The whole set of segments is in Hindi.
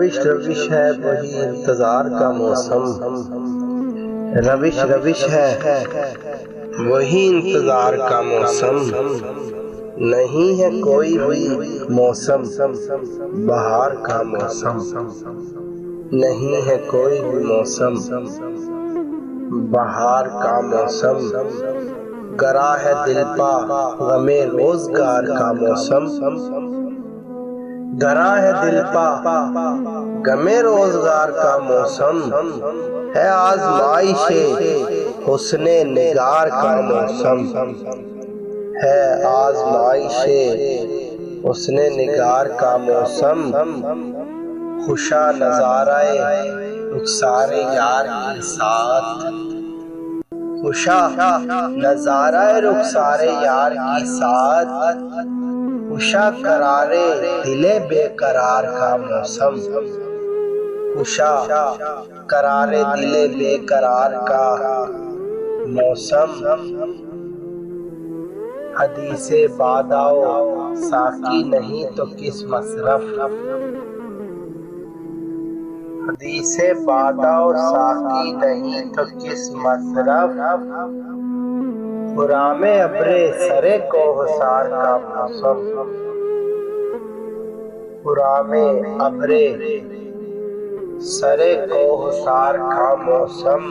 रविश रविश है वही इंतजार का मौसम। रविश रविश है वही इंतजार का मौसम। नहीं है कोई भी मौसम बहार का मौसम। नहीं है कोई भी मौसम बहार का मौसम। गरा है दिल पा गमे रोजगार का मौसम। गरा है दिल पा गमे रोजगार का मौसम। है आजमाइशे हुस्ने निगार का मौसम। है आजमाइशे हुस्ने निगार का मौसम। खुशा नजाराए रुखसारे यार के साथ। खुशा नजाराए रुखसारे यार के साथ। खुशा करारे दिले बेकरार का मौसम। खुशा करारे दिले बेकरार का मौसम। हदीसे बादाओ साकी नहीं तो किस मसरफ। हदीसे बादाओ साकी नहीं तो किस मसरफ। खुरामे अब्रे सरे कोहसार का मौसम। खुरामे अब्रे सरे कोहसार का मौसम।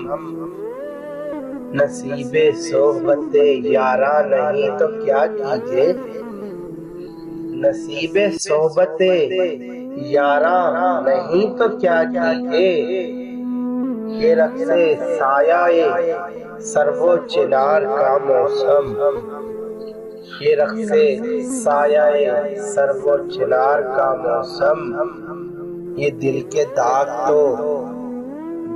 नसीबे सोहबते यारा नहीं तो क्या कीजिए। नसीबे सोहबते यारा नहीं तो क्या कीजिए। ये रक्से सायाए सर्वो चिनार का मौसम। ये रक्से सायाए सर्वो चिनार का मौसम। ये दिल के दाग तो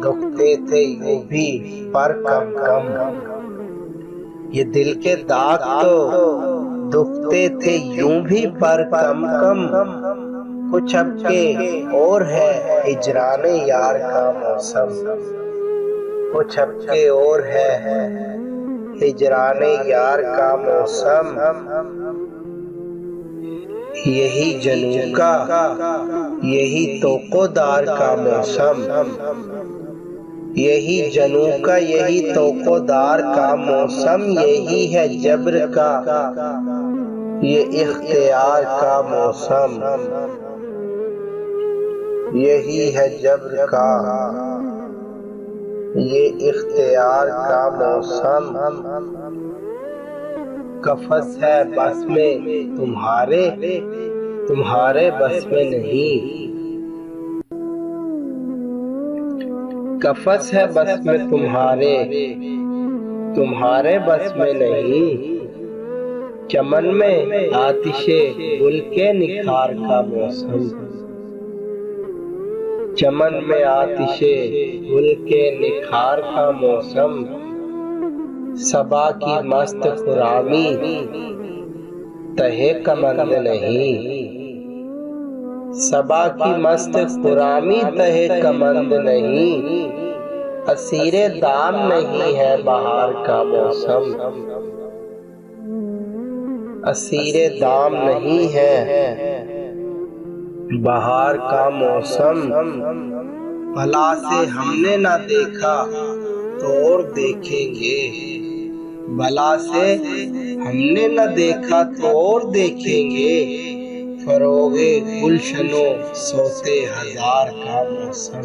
दुखते थे यूं भी पर कम कम। ये दिल के दाग तो दुखते थे यूं भी पर कम कम। कुछ अब के और है हिजराने यार का मौसम। कुछ अब के और है हिजराने यार का मौसम। यही जनू का यही तोकोदार का मौसम। यही जनू का यही तोकोदार का मौसम। यही है जब्र का ये इख्तियार का मौसम। यही है जब्र का ये इख्तियार का मौसम। कफस है बस में तुम्हारे तुम्हारे बस में नहीं। कफस है बस में तुम्हारे तुम्हारे बस में नहीं। चमन में आतिशे गुल के निखार का मौसम। चमन में आतिशे गुल के निखार का मौसम। सबा की मस्त खुरामी तहे कमंद नहीं। सबा की मस्त खुरामी तहे कमंद नहीं। असीरे दाम नहीं है बहार का मौसम। असीरे दाम नहीं है बहार का मौसम। भला से हमने ना देखा तो और देखेंगे। भला से हमने न देखा तो और देखेंगे। फरोगे गुलशनो सोते हजार का मौसम।